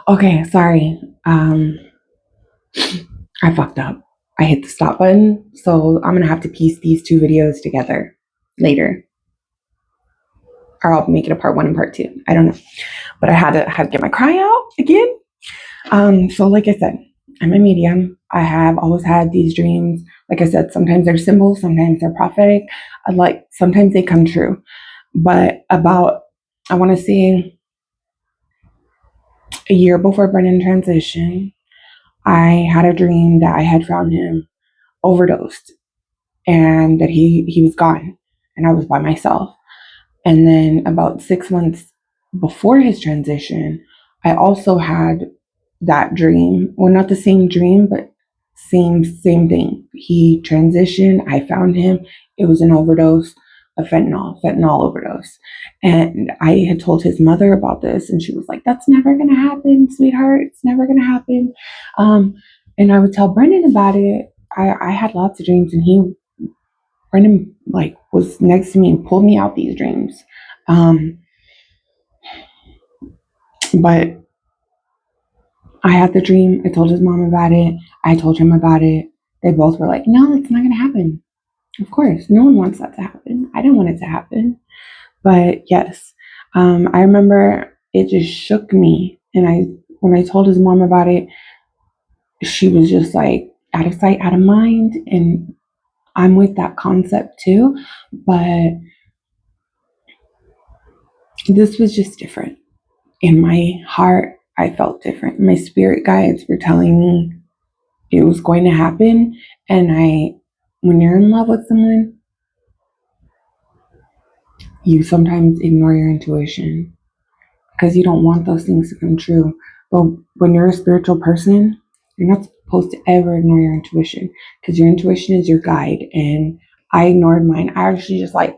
Okay, sorry. I fucked up. I hit the stop button, so I'm gonna have to piece these two videos together later, or I'll make it a part one and part two. I don't know, but I had to get my cry out again. So like I said, I'm a medium. I have always had these dreams. Like I said, sometimes they're symbols, sometimes they're prophetic. Like sometimes they come true. But about I want to say a year before Brennen transition, I had a dream that I had found him overdosed and that he was gone and I was by myself. And then about 6 months before his transition, I also had that dream. Well, not the same dream, but same thing. He transitioned. I found him. It was an overdose of fentanyl overdose. And I had told his mother about this, and she was like, "That's never gonna happen, sweetheart. It's never gonna happen." Um, and I would tell Brendan about it. I had lots of dreams, and Brendan like was next to me and pulled me out these dreams. Um, but I had the dream. I told his mom about it. I told him about it. They both were like, "No, it's not gonna happen." Of course, no one wants that to happen. I didn't want it to happen. But yes, I remember it just shook me. And when I told his mom about it, she was just like, out of sight, out of mind. And I'm with that concept too. But this was just different. In my heart, I felt different. My spirit guides were telling me it was going to happen. And when you're in love with someone, you sometimes ignore your intuition because you don't want those things to come true. But when you're a spiritual person, you're not supposed to ever ignore your intuition because your intuition is your guide. And I ignored mine. I actually just like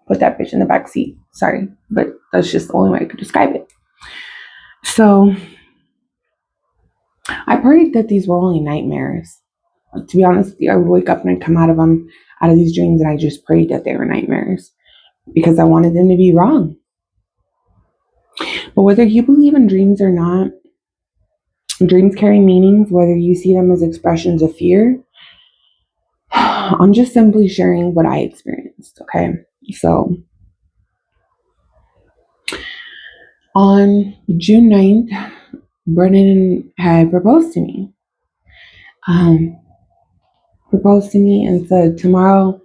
put that bitch in the back seat. Sorry, but that's just the only way I could describe it. So I prayed that these were only nightmares. To be honest with you, I would wake up and I'd come out of these dreams, and I just prayed that they were nightmares because I wanted them to be wrong. But whether you believe in dreams or not, dreams carry meanings, whether you see them as expressions of fear. I'm just simply sharing what I experienced, okay? So on June 9th, Brennen had proposed to me. Proposed to me and said, "Tomorrow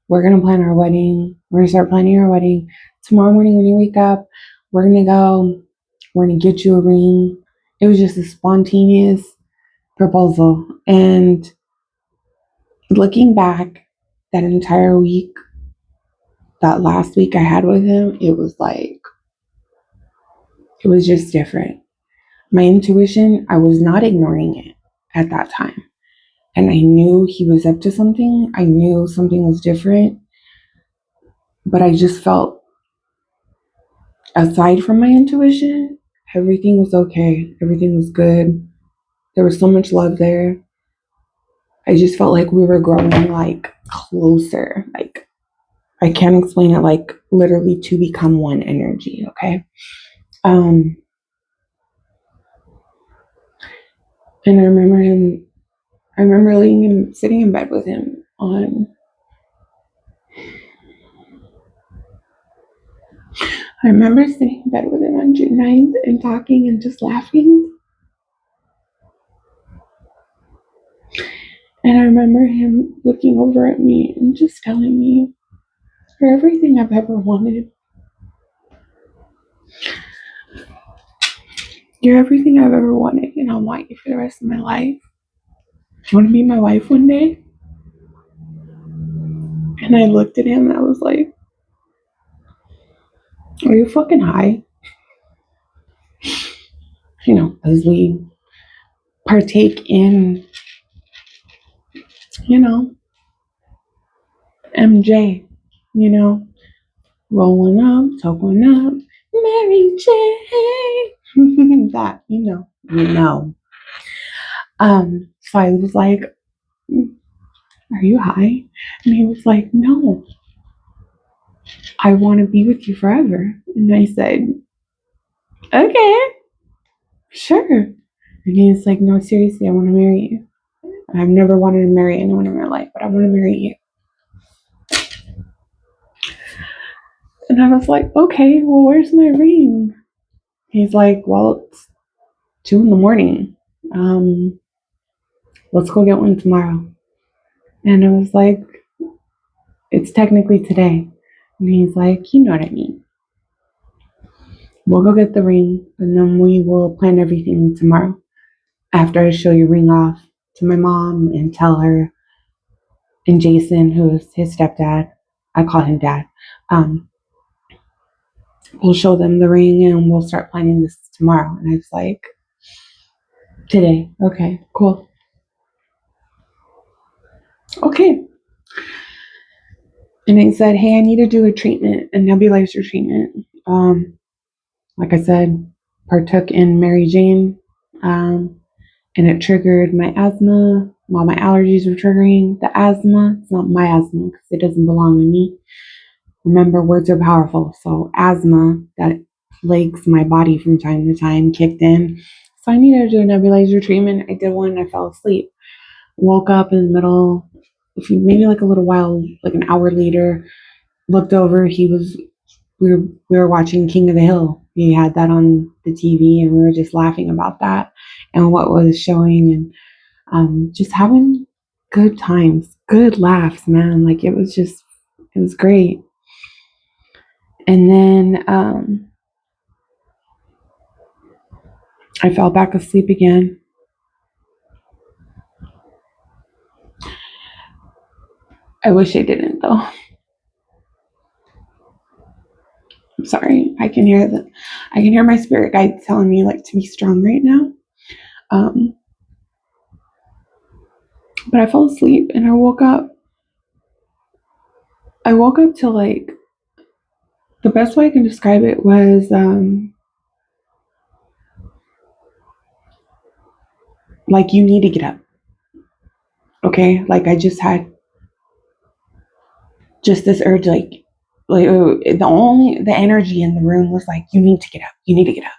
we're going to plan our wedding. We're going to start planning our wedding. Tomorrow morning when you wake up, we're going to go. We're going to get you a ring." It was just a spontaneous proposal. And looking back, that entire week, that last week I had with him, it was just different. My intuition, I was not ignoring it at that time. And I knew he was up to something. I knew something was different. But I just felt, aside from my intuition, everything was okay. Everything was good. There was so much love there. I just felt like we were growing like closer. Like I can't explain it, like literally to become one energy, okay? Um and I remember sitting in bed with him on I remember sitting in bed with him on June 9th and talking and just laughing. And I remember him looking over at me and just telling me, "You're everything I've ever wanted. You're everything I've ever wanted, and I want you for the rest of my life. Do you want to be my wife one day?" And I looked at him and I was like, "Are you fucking high?" As we partake in, you know, MJ, you know, rolling up, talking up, Mary J. That, you know. So I was like, "Are you high?" And he was like, "No, I want to be with you forever." And I said, "Okay." sure. And he's like, no, seriously, I want to marry you. I've never wanted to marry anyone in my life, but I want to marry you. And I was like, okay, well, where's my ring? He's like, well, it's 2 a.m. Let's go get one tomorrow. And I was like, it's technically today. And he's like, you know what I mean. We'll go get the ring and then we will plan everything tomorrow. After I show your ring off to my mom and tell her, and Jason, who is his stepdad, I call him dad, we'll show them the ring and we'll start planning this tomorrow. And I was like, today. Okay, cool. Okay. And he said, hey, I need to do a treatment, a nebulizer treatment. Like I said, partook in Mary Jane, and it triggered my asthma. While my allergies were triggering the asthma, it's not my asthma because it doesn't belong to me. Remember, words are powerful. So asthma that plagues my body from time to time kicked in. So I needed to do a nebulizer treatment. I did one. I fell asleep. Woke up in the middle, maybe like a little while, like an hour later. Looked over. We were watching King of the Hill. He had that on the TV, and we were just laughing about that and what was showing, and just having good times, good laughs, man. Like it was great. And then I fell back asleep again. I wish I didn't, though. I'm sorry. I can hear my spirit guide telling me like to be strong right now. But I fell asleep and I woke up. I woke up to like the best way I can describe it was like you need to get up. Okay, like I just had just this urge, the energy in the room was like, you need to get up, you need to get up.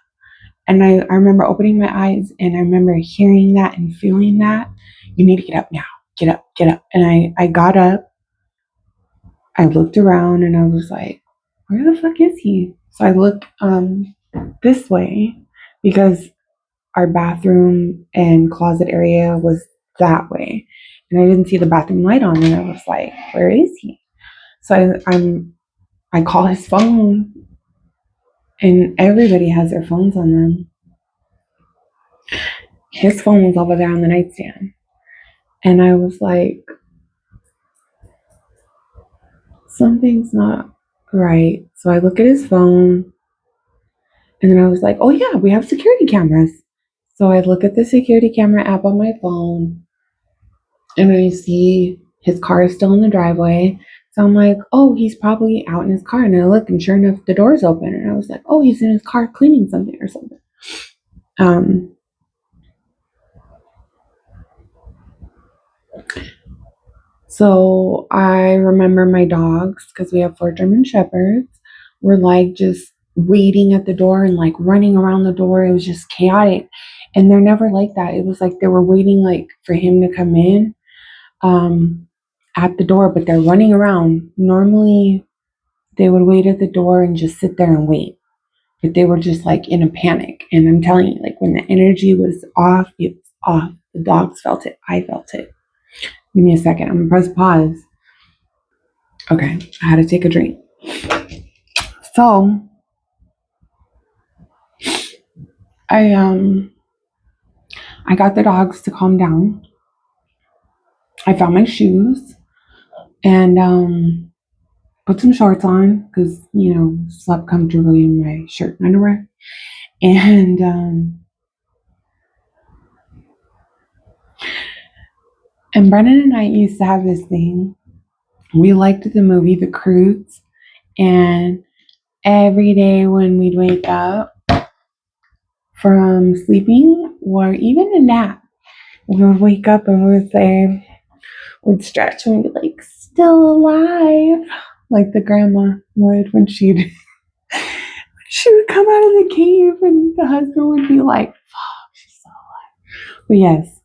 And I remember opening my eyes and I remember hearing that and feeling that, you need to get up now, get up, get up. And I got up, I looked around and I was like, where the fuck is he? So I looked this way because our bathroom and closet area was that way. And I didn't see the bathroom light on and I was like, where is he? So I call his phone and everybody has their phones on them. His phone was over there on the nightstand. And I was like, something's not right. So I look at his phone and then I was like, oh yeah, we have security cameras. So I look at the security camera app on my phone and I see his car is still in the driveway. So I'm like, oh, he's probably out in his car. And I look and sure enough, the door's open. And I was like, oh, he's in his car cleaning something or something. So I remember my dogs, because we have 4 German Shepherds, were like just waiting at the door and like running around the door. It was just chaotic. And they're never like that. It was like they were waiting like for him to come in at the door, but they're running around. Normally they would wait at the door and just sit there and wait. But they were just like in a panic. And I'm telling you, like when the energy was off, it was off. The dogs felt it. I felt it. Give me a second. I'm gonna press pause. Okay, I had to take a drink. So I I got the dogs to calm down. I found my shoes and put some shorts on because slept comfortably in my shirt and underwear. And Brennan and I used to have this thing. We liked the movie The Croods, and every day when we'd wake up from sleeping or even a nap, we would wake up and we would say, would stretch and be like, still alive, like the grandma would when she'd she would come out of the cave and the husband would be like, fuck, she's so alive. But yes,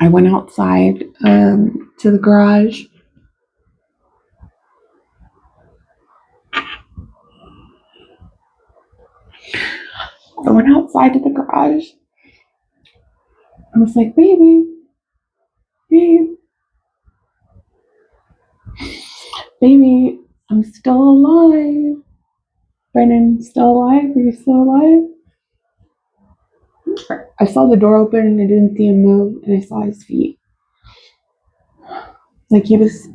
I went outside to the garage. I went outside to the garage. I was like, baby, babe, baby, I'm still alive. Brennen, still alive? Are you still alive? I saw the door open and I didn't see him move, and I saw his feet. Like he was,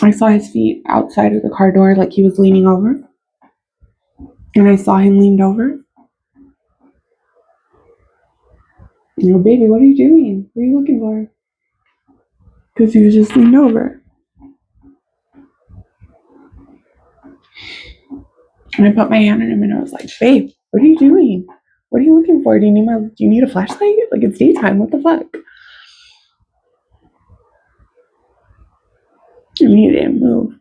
I saw his feet outside of the car door, like he was leaning over. And I saw him leaned over. You know, baby, what are you doing? What are you looking for? Because he was just leaned over. And I put my hand on him and I was like, babe, what are you doing? What are you looking for? Do you need a flashlight? Like, it's daytime. What the fuck? And he didn't move.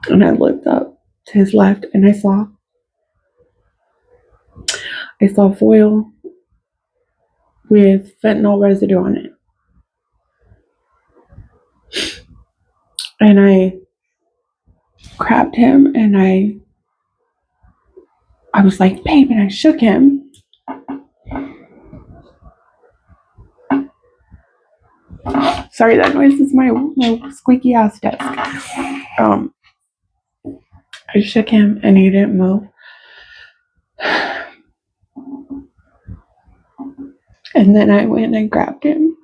And I looked up to his left and I saw foil with fentanyl residue on it. And I grabbed him and I was like, babe, and I shook him. Sorry, that noise is my squeaky ass desk. I shook him and he didn't move. And then I went and I grabbed him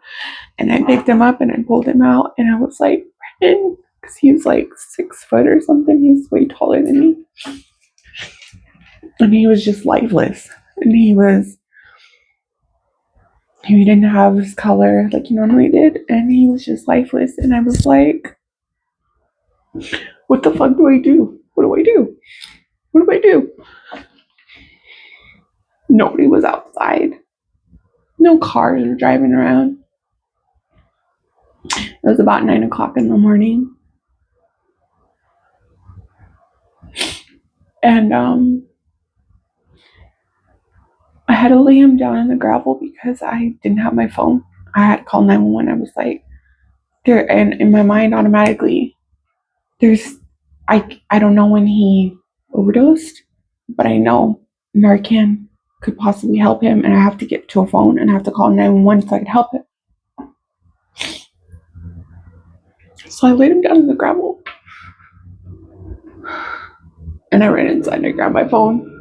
and I picked him up and I pulled him out and I was like, Brennen, because he was like 6 foot or something. He's way taller than me. And he was just lifeless. And he didn't have his color like he normally did. And he was just lifeless. And I was like, what the fuck do I do? What do I do? What do I do? Nobody was outside. No cars were driving around. It was about 9 o'clock in the morning. And I had to lay him down in the gravel because I didn't have my phone. I had to call 911. I was like, there, and in my mind automatically, I don't know when he overdosed, but I know Narcan could possibly help him, and I have to get to a phone and I have to call 911 so I could help him. So I laid him down in the gravel. And I ran inside and I grabbed my phone.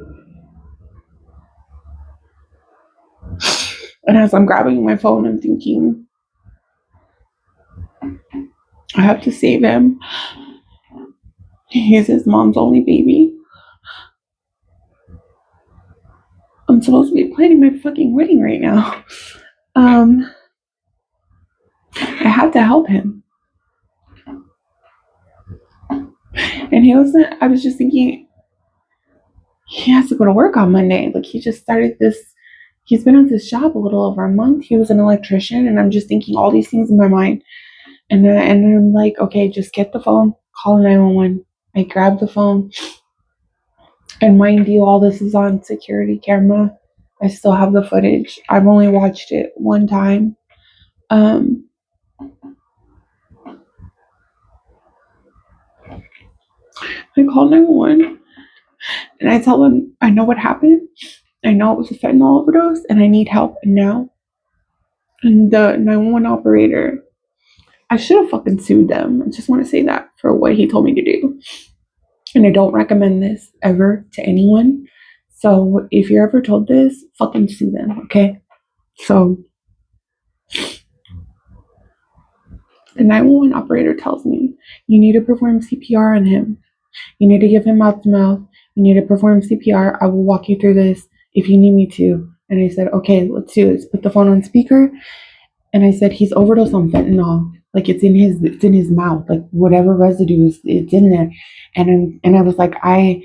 And as I'm grabbing my phone, I'm thinking, I have to save him. He's his mom's only baby. I'm supposed to be planning my fucking wedding right now. I had to help him. And I was just thinking, he has to go to work on Monday. Like, he just started this, he's been at this job a little over a month. He was an electrician, and I'm just thinking all these things in my mind. And then I'm like, okay, just get the phone, call 911. I grabbed the phone. And mind you, all this is on security camera. I still have the footage. I've only watched it one time. I call 911 and I tell them I know what happened. I know it was a fentanyl overdose and I need help now. And the 911 operator, I should have fucking sued them. I just want to say that for what he told me to do. And I don't recommend this ever to anyone. So if you're ever told this, fucking sue them, okay? So the 911 operator tells me, you need to perform CPR on him. You need to give him mouth to mouth. You need to perform CPR. I will walk you through this if you need me to. And I said, okay, let's do this. Put the phone on speaker. And I said, he's overdosed on fentanyl. Like, it's in his mouth. Like, whatever residue is, it's in there. And I was like, I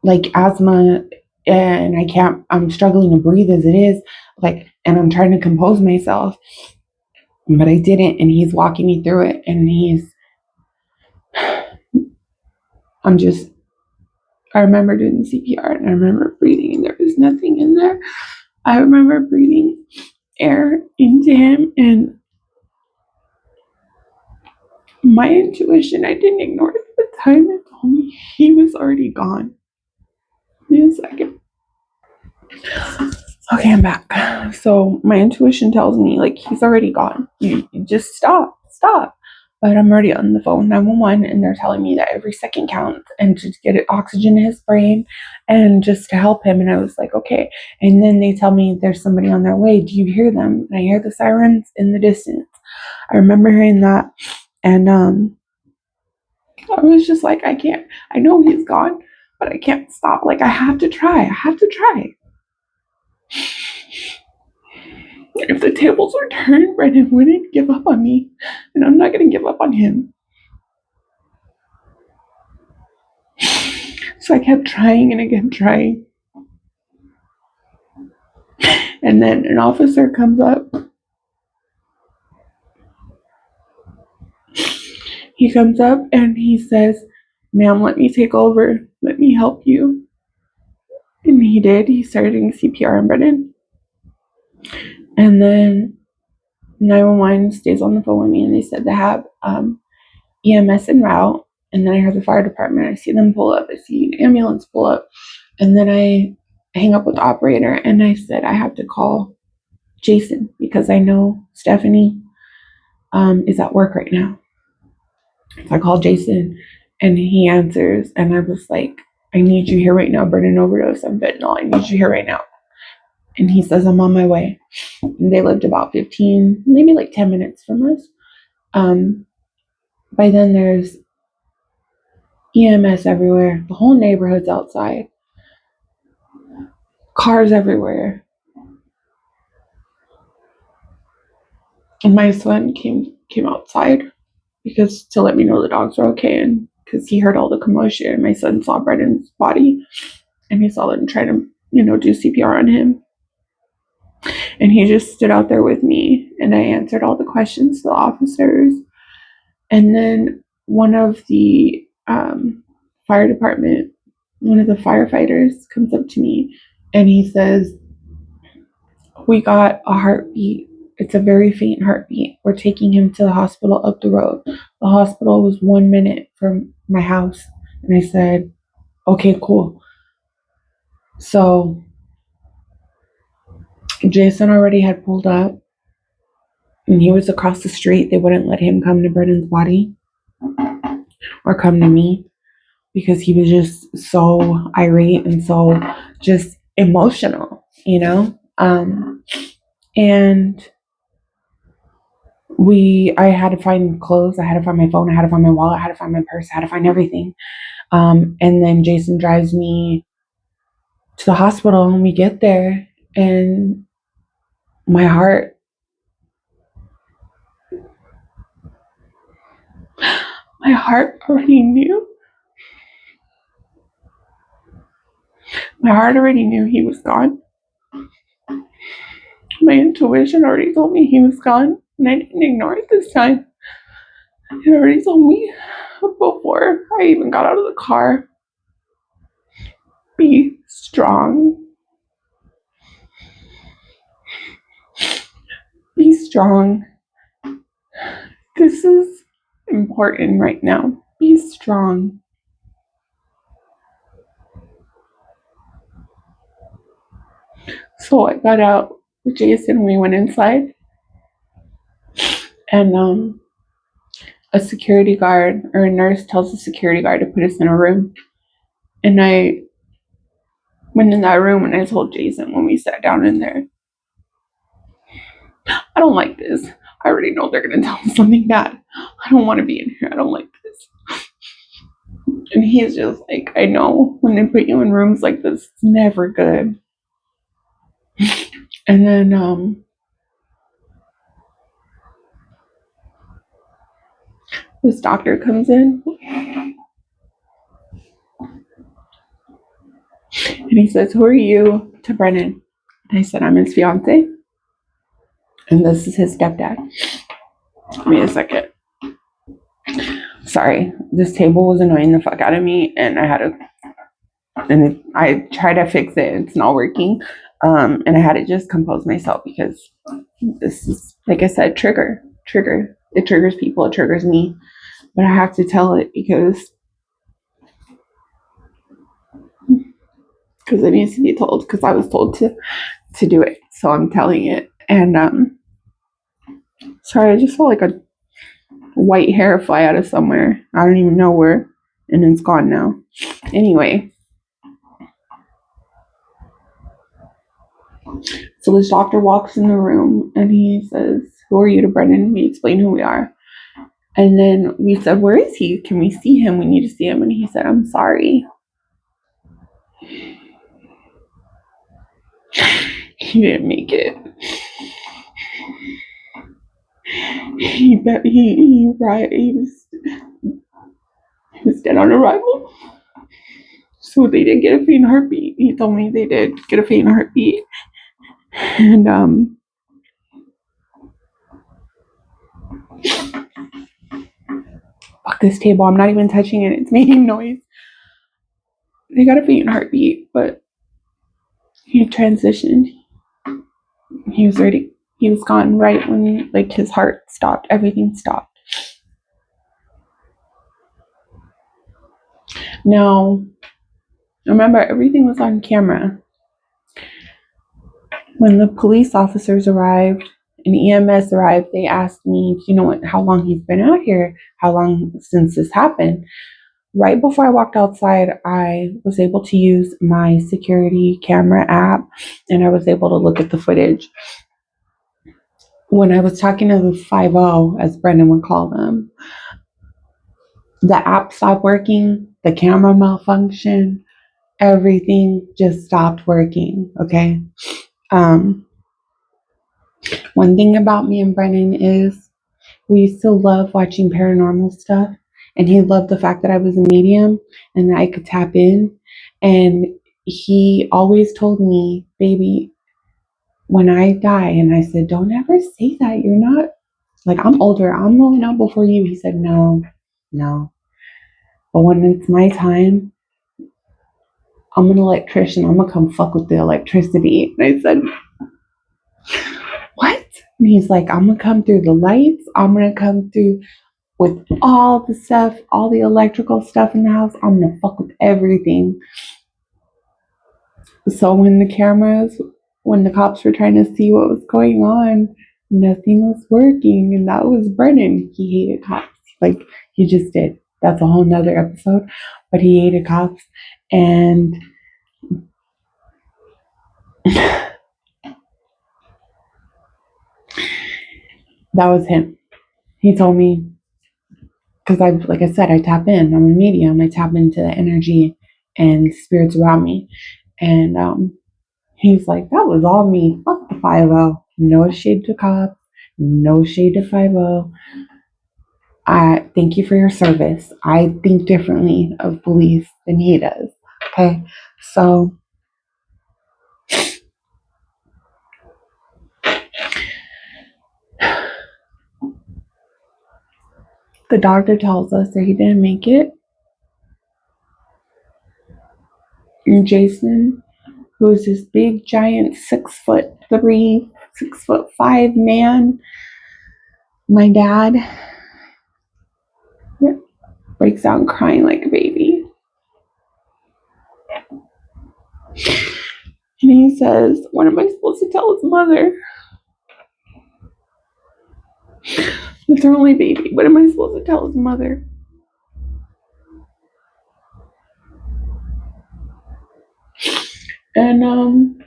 like asthma and I'm struggling to breathe as it is. Like, and I'm trying to compose myself. but I didn't. And he's walking me through it. And I remember doing CPR and I remember breathing and there was nothing in there. I remember breathing air into him, and my intuition, I didn't ignore it at the time. It told me he was already gone. Give me a second. Okay, I'm back. So my intuition tells me, like, he's already gone. You just stop. But I'm already on the phone, 911, and they're telling me that every second counts and to get oxygen in his brain and just to help him. And I was like, okay. And then they tell me there's somebody on their way. Do you hear them? And I hear the sirens in the distance. I remember hearing that. And I was just like, I know he's gone, but I can't stop. Like, I have to try. If the tables were turned, Brennen wouldn't give up on me, and I'm not going to give up on him. So I kept trying and again trying. And then an officer comes up. He comes up and he says, "Ma'am, let me take over. Let me help you." And he did. He started doing CPR on Brennen. And then 911 stays on the phone with me, and they said they have EMS en route. And then I heard the fire department. I see them pull up. I see an ambulance pull up. And then I hang up with the operator, and I said, I have to call Jason because I know Stephanie is at work right now. So I called Jason, and he answers, and I was like, I need you here right now. Brennen overdose on fentanyl. I need you here right now. And he says, I'm on my way. And they lived about 15, maybe like 10 minutes from us. By then, there's EMS everywhere. The whole neighborhood's outside. Cars everywhere. And my son came outside because to let me know the dogs were okay, and because he heard all the commotion. My son saw Brennen's body, and he saw them try to, do CPR on him. And he just stood out there with me, and I answered all the questions to the officers. And then one of the fire department, one of the firefighters comes up to me, and he says, we got a heartbeat. It's a very faint heartbeat. We're taking him to the hospital up the road. The hospital was 1 minute from my house. And I said, okay, cool. So Jason already had pulled up, and he was across the street. They wouldn't let him come to Brennen's body or come to me because he was just so irate and so just emotional, and I had to find clothes, I had to find my phone, I had to find my wallet, I had to find my purse, I had to find everything. And then Jason drives me to the hospital, and we get there, and my heart already knew. My heart already knew he was gone. My intuition already told me he was gone, and I didn't ignore it this time. It already told me before I even got out of the car, be strong. Be strong. This is important right now. Be strong. So I got out with Jason. We went inside, and a security guard or a nurse tells the security guard to put us in a room. And I went in that room, and I told Jason when we sat down in there, I don't like this. I already know they're going to tell me something bad. I don't want to be in here. I don't like this. And he's just like, I know when they put you in rooms like this, it's never good. And then this doctor comes in, and he says, who are you to Brennen? And I said, I'm his fiance, and this is his stepdad. Give me a second. Sorry, this table was annoying the fuck out of me, and I tried to fix it. It's not working, and I had to just compose myself because this is, like I said, trigger. It triggers people. It triggers me, but I have to tell it because it needs to be told. Because I was told to do it, so I'm telling it. And sorry, I just felt like a white hair fly out of somewhere. I don't even know where, and it's gone now. Anyway, so this doctor walks in the room and he says, "Who are you?" to Brennen. We explain who we are. And then we said, "Where is he? Can we see him? We need to see him." And he said, "I'm sorry." He didn't make it. He was dead on arrival. So they did get a faint heartbeat. He told me they did get a faint heartbeat. And fuck this table. I'm not even touching it. It's making noise. They got a faint heartbeat, but he transitioned. He was ready. He was gone right when like his heart stopped. Everything stopped. Now, remember, everything was on camera. When the police officers arrived and EMS arrived, they asked me, "Do you know how long he's been out here? How long since this happened?" Right before I walked outside, I was able to use my security camera app and I was able to look at the footage. When I was talking to the 5-0, as Brennen would call them, the app stopped working, the camera malfunctioned, everything just stopped working. Okay. One thing about me and Brennen is we still love watching paranormal stuff, and he loved the fact that I was a medium and that I could tap in. And he always told me, "Baby, when I die," and I said, "Don't ever say that. You're not, like, I'm older. I'm rolling out before you." He said, "No, no. But when it's my time, I'm an electrician. I'm gonna come fuck with the electricity." And I said, "What?" And he's like, "I'm gonna come through the lights. I'm gonna come through with all the stuff, all the electrical stuff in the house. I'm gonna fuck with everything." So when the cops were trying to see what was going on, nothing was working. And that was Brennen. He hated cops. Like, he just did. That's a whole nother episode. But he hated cops. And that was him. He told me, because like I said, I tap in. I'm a medium. I tap into the energy and spirits around me. And he's like, "That was all me. Fuck the 5-0. No shade to cops. No shade to 5-0. I thank you for your service. I think differently of police than he does." Okay. So the doctor tells us that he didn't make it. And Jason, who is this big giant 6'3", 6'5" man, my dad, breaks out crying like a baby. And he says, "What am I supposed to tell his mother? It's her only baby. What am I supposed to tell his mother?" And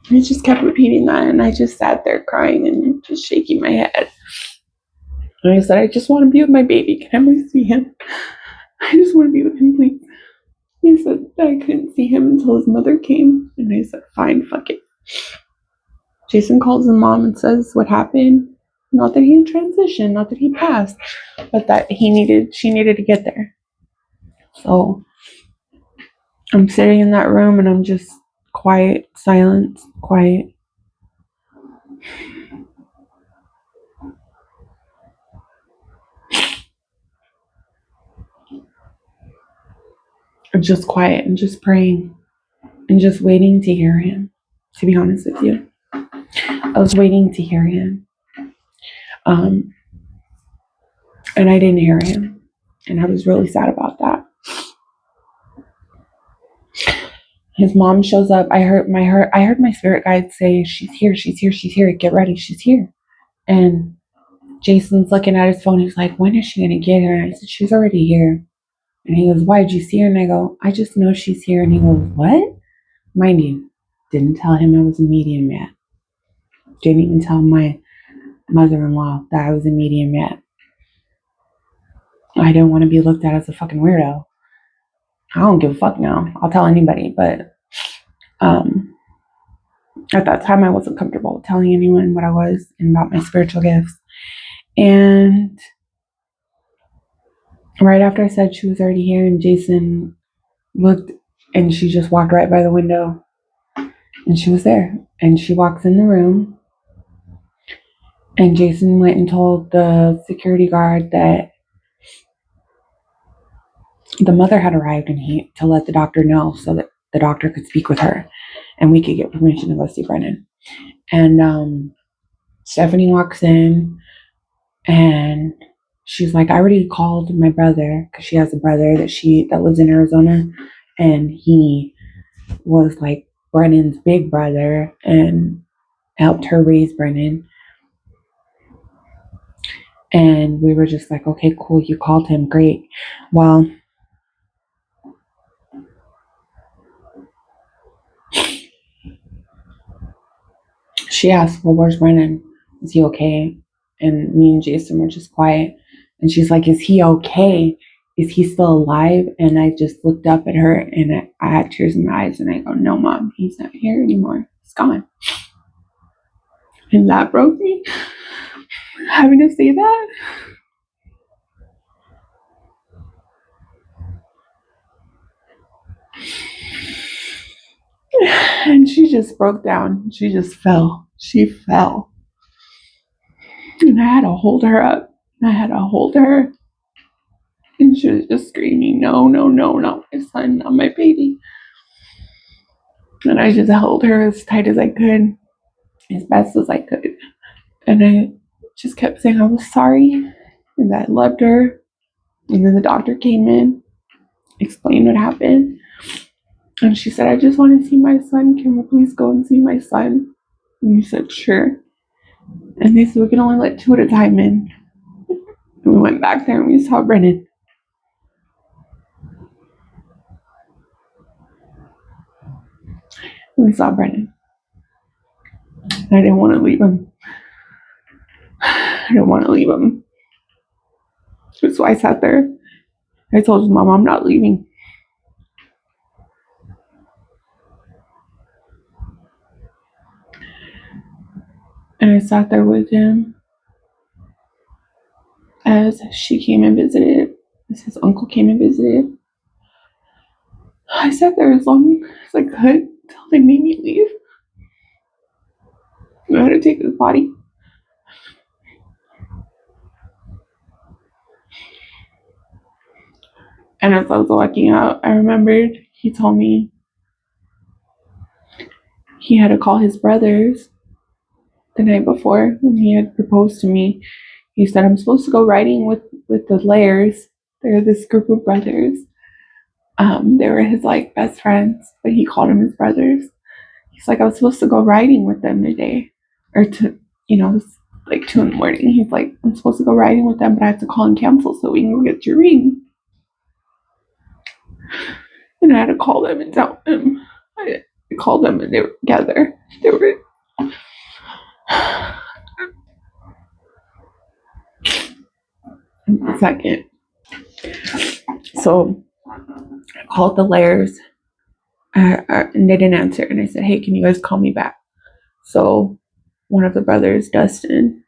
he just kept repeating that, and I just sat there crying and just shaking my head. And I said, "I just want to be with my baby. Can I please see him? I just want to be with him, please." He said that I couldn't see him until his mother came. And I said, "Fine, fuck it." Jason calls his mom and says what happened. Not that he transitioned, not that he passed, but that she needed to get there. So I'm sitting in that room and I'm just quiet, silent, quiet. just quiet and just praying and just waiting to hear him. To be honest with you, I was waiting to hear him. Um, and I didn't hear him. And I was really sad about that. His mom shows up. I heard my spirit guide say, "She's here, she's here, she's here. Get ready, she's here." And Jason's looking at his phone. He's like, "When is she gonna get here?" And I said, "She's already here." And he goes, "Why did you see her?" And I go, "I just know she's here." And he goes, "What?" Mind you, didn't tell him I was a medium yet. Didn't even tell my mother-in-law that I was a medium yet. I didn't want to be looked at as a fucking weirdo. I don't give a fuck now. I'll tell anybody, but at that time I wasn't comfortable telling anyone what I was and about my spiritual gifts. And right after I said she was already here, and Jason looked, and she just walked right by the window, and she was there. And she walks in the room, and Jason went and told the security guard that the mother had arrived, and to let the doctor know so that the doctor could speak with her and we could get permission to go see Brennen. And Stephanie walks in, and she's like, "I already called my brother," because she has a brother that lives in Arizona, and he was like Brennen's big brother and helped her raise Brennen. And we were just like, "Okay, cool, you called him, great." Well, she asked, "Well, where's Brennen? Is he okay?" And me and Jason were just quiet. And she's like, "Is he okay? Is he still alive?" And I just looked up at her, and I had tears in my eyes, and I go, "No, Mom, he's not here anymore. He's gone." And that broke me, having to say that. And she just broke down. She just fell. She fell. And I had to hold her up. I had to hold her. And she was just screaming, "No, no, no, not my son, not my baby." And I just held her as tight as I could, as best as I could. And I just kept saying I was sorry and that I loved her. And then the doctor came in, explained what happened. And she said, "I just want to see my son. Can we please go and see my son?" And we said, "Sure." And they said, "We can only let 2 at a time in." And we went back there and we saw Brennen. And we saw Brennen. And I didn't want to leave him. I didn't want to leave him. So I sat there. I told his mom, "I'm not leaving." And I sat there with him as she came and visited, as his uncle came and visited. I sat there as long as I could until they made me leave. I had to take his body. And as I was walking out, I remembered he told me he had to call his brothers the night before when he had proposed to me. He said, "I'm supposed to go riding with the Lairs. They're this group of brothers. They were his like best friends, but he called them his brothers." He's like, "I was supposed to go riding with them today, or it's like 2 in the morning." He's like, "I'm supposed to go riding with them, but I have to call and cancel so we can go get your ring." And I had to call them and tell them. I called them and they were together. They were. In a second. So I called the Lairs and they didn't answer. And I said, "Hey, can you guys call me back?" So one of the brothers, Dustin,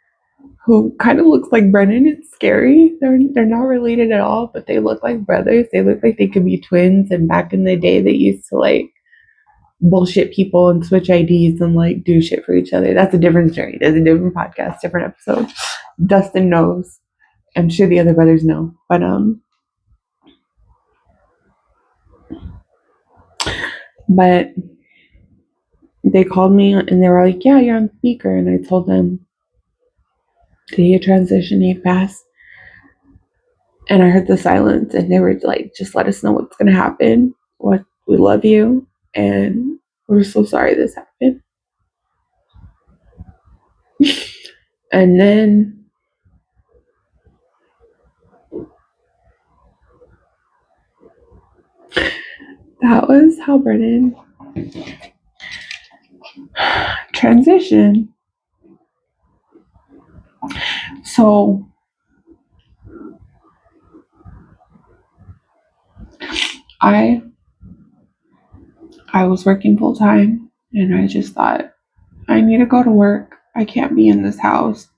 who kind of looks like Brennen, it's scary. They're not related at all, but they look like brothers. They look like they could be twins. And back in the day, they used to like bullshit people and switch IDs and like do shit for each other. That's a different story. There's a different podcast, different episode. Dustin knows. I'm sure the other brothers know. But But they called me and they were like, yeah, you're on speaker. And I told them, did he transition aid pass? And I heard the silence and they were like, just let us know what's going to happen. What we love you. And we're so sorry this happened. And then that was how Brennen transitioned. So I I was working full time and I just thought I need to go to work. I can't be in this house.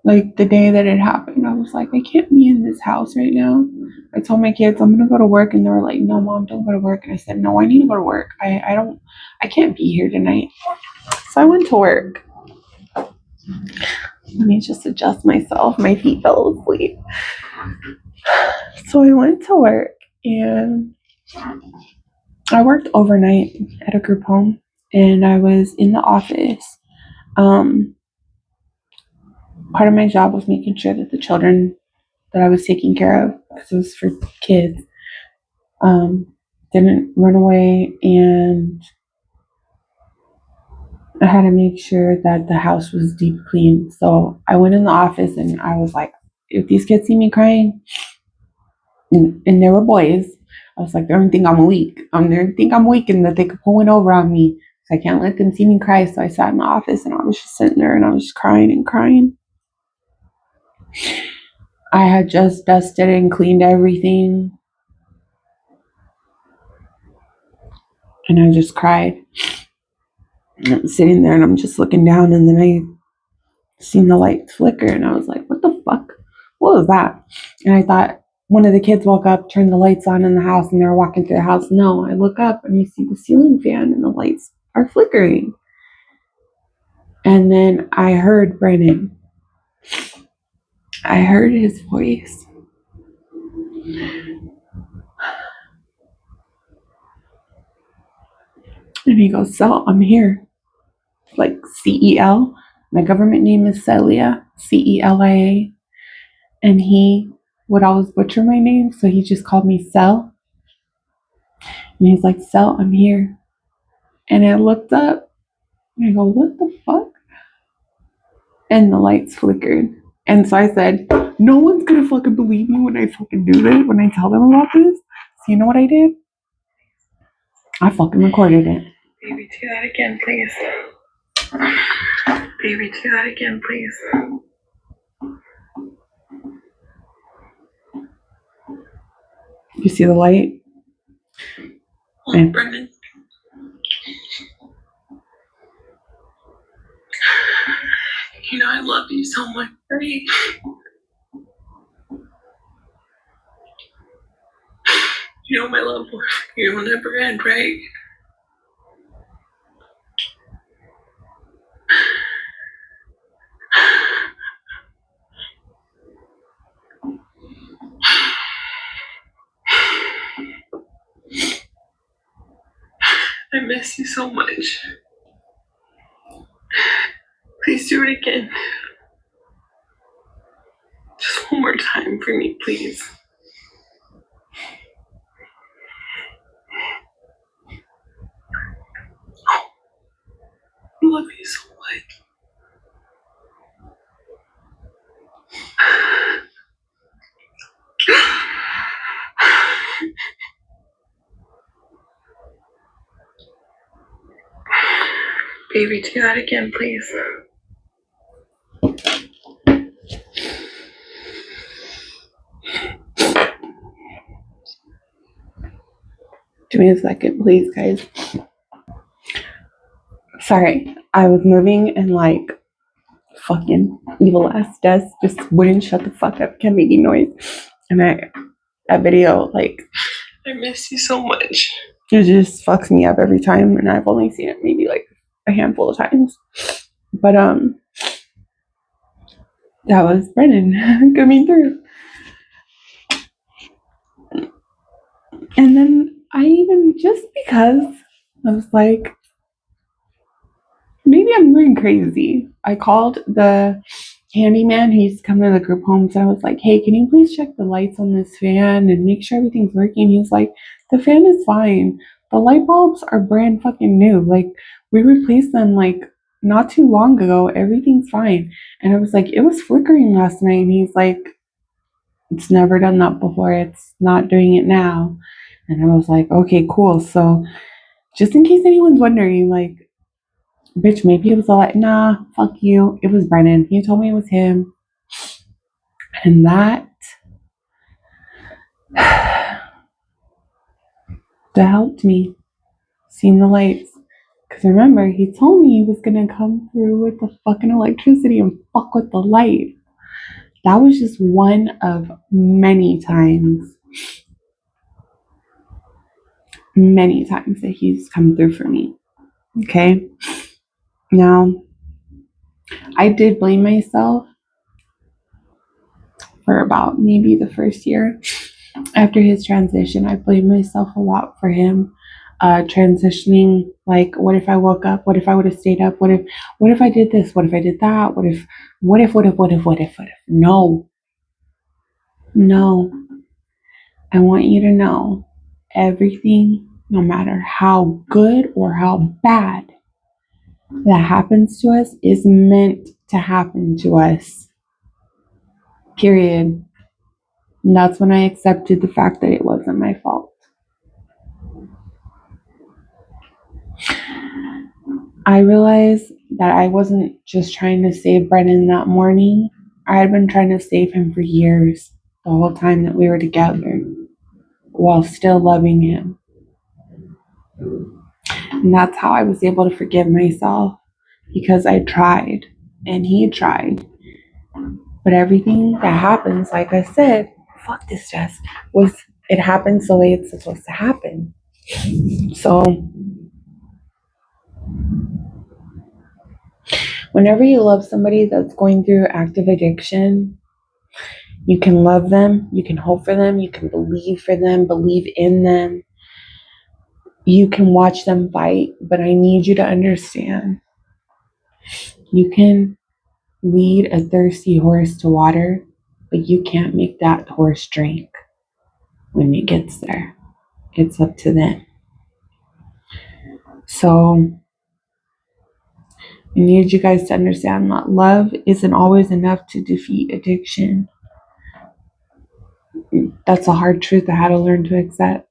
Like the day that it happened, I was like, I can't be in this house right now. I told my kids I'm gonna go to work and they were like, no mom, don't go to work. And I said, no, I need to go to work. I can't be here tonight. So I went to work. Let me just adjust myself. My feet fell asleep. So I went to work and I worked overnight at a group home and I was in the office. Um, Part of my job was making sure that the children that I was taking care of, because it was for kids, didn't run away, and I had to make sure that the house was deep clean. So I went in the office and I was like, if these kids see me crying, and they were boys, I was like, they're gonna think I'm weak. They're gonna think I'm weak and that they could pull one over on me. So I can't let them see me cry. So I sat in the office and I was just sitting there and I was just crying and crying. I had just dusted and cleaned everything. And I just cried. And I'm sitting there and I'm just looking down and then I seen the lights flicker and I was like, what the fuck? What was that? And I thought one of the kids woke up, turned the lights on in the house and they were walking through the house. No, I look up and I see the ceiling fan and the lights are flickering. And then I heard Brennen. I heard his voice. And he goes, Cel, I'm here. Like CEL. My government name is Celia, CELIA. And he would always butcher my name, so he just called me Cel. And he's like, Cel, I'm here. And I looked up and I go, what the fuck? And the lights flickered. And so I said, no one's gonna fucking believe me when I fucking do this, when I tell them about this. So you know what I did? I fucking recorded it. Baby, do that again, please. Baby, do that again, please. You see the light? And Brennen. You know I love you so much, right? You know my love for you will never end, right? I miss you so much. Please do it again. Just one more time for me, please. I love you so much. Baby, do that again, please. Give me a second, please, guys. Sorry, I was moving and like fucking evil ass desk just wouldn't shut the fuck up, kept making noise. And that video, like, I miss you so much. It just fucks me up every time, and I've only seen it maybe like a handful of times. But that was Brennen coming through. And then I even, just because I was like, maybe I'm going crazy. I called the handyman who used to come to the group homes. I was like, hey, can you please check the lights on this fan and make sure everything's working? He's like, the fan is fine. The light bulbs are brand fucking new. Like, we replaced them like not too long ago. Everything's fine. And I was like, it was flickering last night. And he's like, it's never done that before. It's not doing it now. And I was like, okay, cool. So just in case anyone's wondering, like, bitch, maybe it was a light. Nah, fuck you. It was Brennen. He told me it was him. And that helped me seeing the lights. Because remember, he told me he was going to come through with the fucking electricity and fuck with the light. That was just one of many times that he's come through for me. Okay. Now, I did blame myself for about maybe the first year after his transition. I blamed myself a lot for him transitioning. Like, what if I woke up? What if I would have stayed up? What if I did this? What if I did that? What if? No. I want you to know everything, no matter how good or how bad that happens to us, is meant to happen to us. Period. And that's when I accepted the fact that it wasn't my fault. I realized that I wasn't just trying to save Brennen that morning. I had been trying to save him for years, the whole time that we were together, while still loving him. And that's how I was able to forgive myself, because I tried and he tried. But everything that happens, like I said, fuck this stress, it happens the way it's supposed to happen. So whenever you love somebody that's going through active addiction, you can love them, you can hope for them, you can believe for them, believe in them. You can watch them fight, but I need you to understand, you can lead a thirsty horse to water, but you can't make that horse drink when it gets there. It's up to them. So I need you guys to understand that love isn't always enough to defeat addiction. That's a hard truth I had to learn to accept.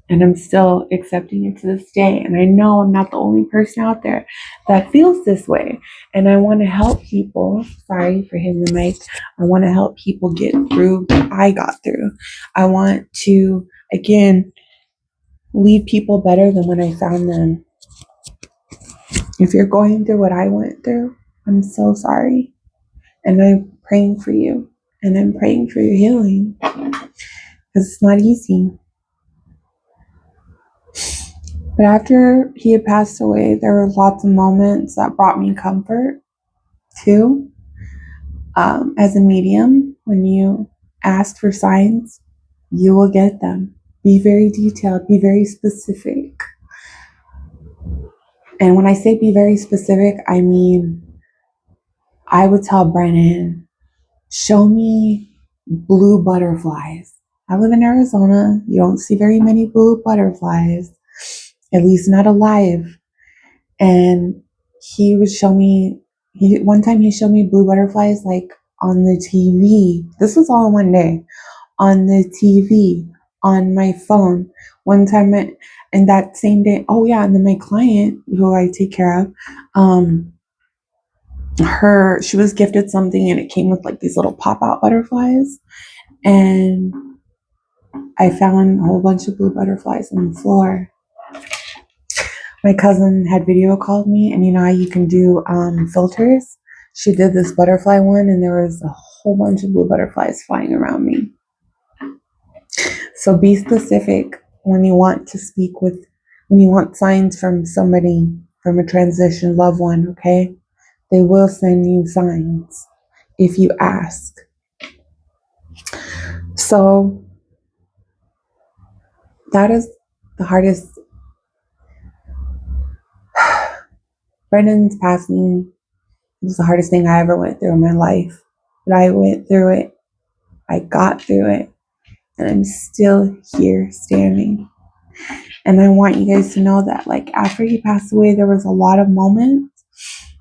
And I'm still accepting it to this day. And I know I'm not the only person out there that feels this way. And I want to help people. Sorry for hitting the mic. I want to help people get through what I got through. I want to, again, leave people better than when I found them. If you're going through what I went through, I'm so sorry. And I'm praying for you. And I'm praying for your healing. Because it's not easy. But after he had passed away, there were lots of moments that brought me comfort too. As a medium, when you ask for signs, you will get them. Be very detailed, be very specific. And when I say be very specific, I mean, I would tell Brennen, show me blue butterflies. I live in Arizona. You don't see very many blue butterflies, at least not alive. And he would show me, one time he showed me blue butterflies like on the TV. This was all in one day. On the TV, on my phone. One time, and that same day, oh yeah, and then my client, who I take care of, she was gifted something and it came with like these little pop-out butterflies. And I found a whole bunch of blue butterflies on the floor. My cousin had video called me, and you know how you can do filters? She did this butterfly one, and there was a whole bunch of blue butterflies flying around me. So be specific when you want to speak with, when you want signs from somebody, from a transition loved one, okay? They will send you signs if you ask. So that is the hardest Brennan's passing was the hardest thing I ever went through in my life. But I went through it. I got through it. And I'm still here standing. And I want you guys to know that, like, after he passed away, there was a lot of moments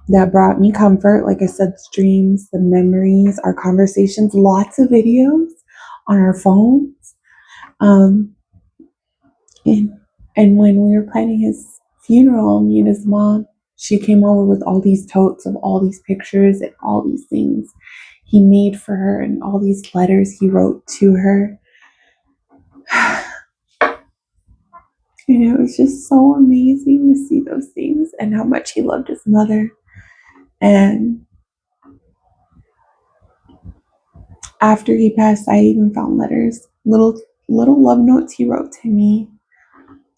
that brought me comfort. Like I said, the dreams, the memories, our conversations, lots of videos on our phones. Um, and when we were planning his funeral, me and his mom, she came over with all these totes of all these pictures and all these things he made for her and all these letters he wrote to her. And it was just so amazing to see those things and how much he loved his mother. And after he passed, I even found letters, little love notes he wrote to me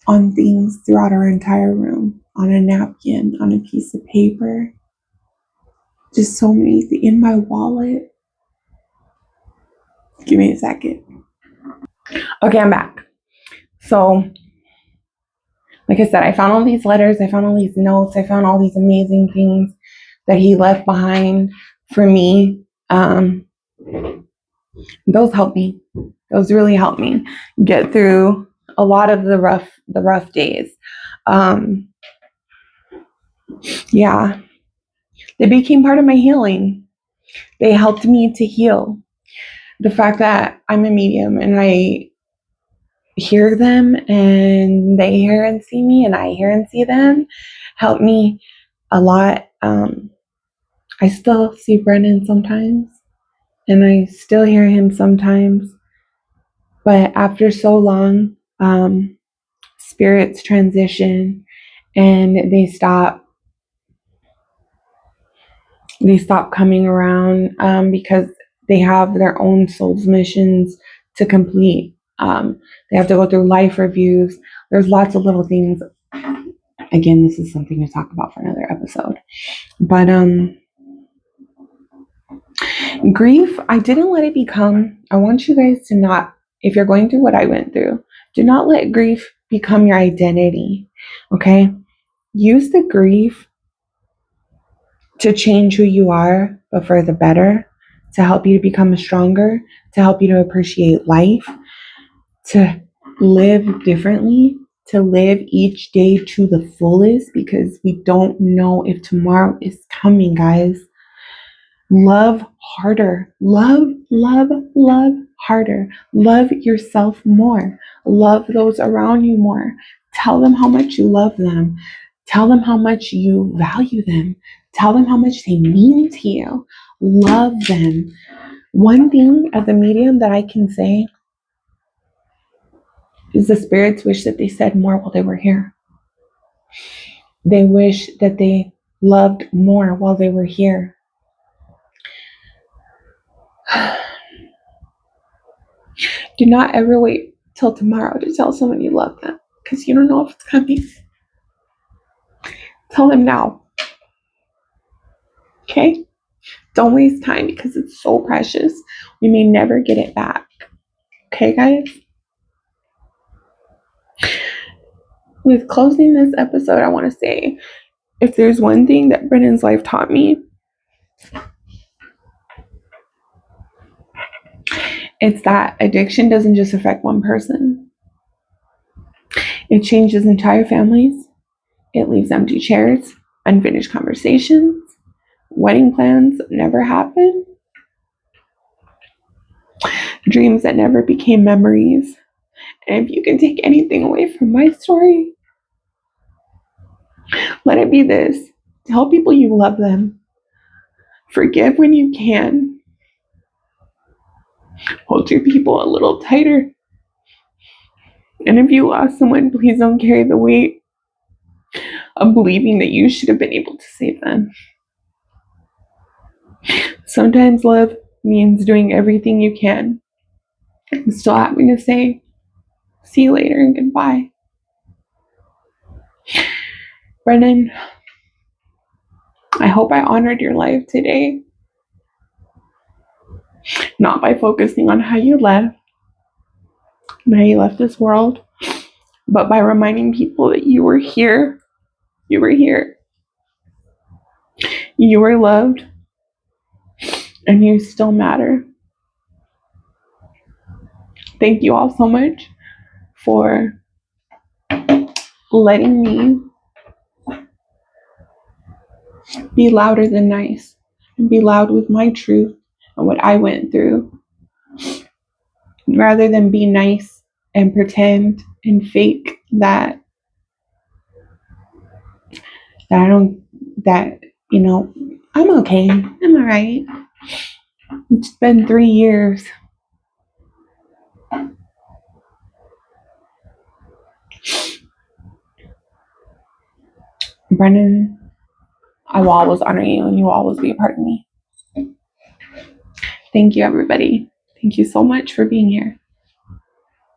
on things throughout our entire room, on a napkin, on a piece of paper, just so many things in my wallet. Give me a second. Okay, I'm back. So, like I said, I found all these letters, I found all these notes, I found all these amazing things that he left behind for me. Those helped me. Those really helped me get through a lot of the rough days. Yeah, they became part of my healing. They helped me to heal. The fact that I'm a medium and I hear them and they hear and see me and I hear and see them helped me a lot. I still see Brennen sometimes and I still hear him sometimes. But after so long, spirits transition and they stop coming around because they have their own soul's missions to complete. They have to go through life reviews. There's lots of little things. Again, this is something to talk about for another episode. But grief, I didn't let it become, I want you guys to not, if you're going through what I went through, do not let grief become your identity. Okay? Use the grief to change who you are, but for the better, to help you to become stronger, to help you to appreciate life, to live differently, to live each day to the fullest, because we don't know if tomorrow is coming, guys. Love harder. Love harder. Love yourself more. Love those around you more. Tell them how much you love them. Tell them how much you value them. Tell them how much they mean to you. Love them. One thing as a medium that I can say is the spirits wish that they said more while they were here. They wish that they loved more while they were here. Do not ever wait till tomorrow to tell someone you love them, because you don't know if it's coming. Tell them now. Okay? Don't waste time because it's so precious. We may never get it back. Okay, guys? With closing this episode, I want to say, if there's one thing that Brennan's life taught me, it's that addiction doesn't just affect one person. It changes entire families. It leaves empty chairs, unfinished conversations, wedding plans that never happen, dreams that never became memories. And if you can take anything away from my story, let it be this. Tell people you love them. Forgive when you can. Hold your people a little tighter. And if you lost someone, please don't carry the weight of believing that you should have been able to save them. Sometimes love means doing everything you can. I'm still having to say, see you later and goodbye. Brennen, I hope I honored your life today. Not by focusing on how you left and how you left this world, but by reminding people that you were here. You were here. You were loved and you still matter. Thank you all so much for letting me be louder than nice and be loud with my truth and what I went through rather than be nice and pretend and fake that I don't, that, you know, I'm okay. I'm all right. It's been 3 years. Brennen, I will always honor you and you will always be a part of me. Thank you, everybody. Thank you so much for being here.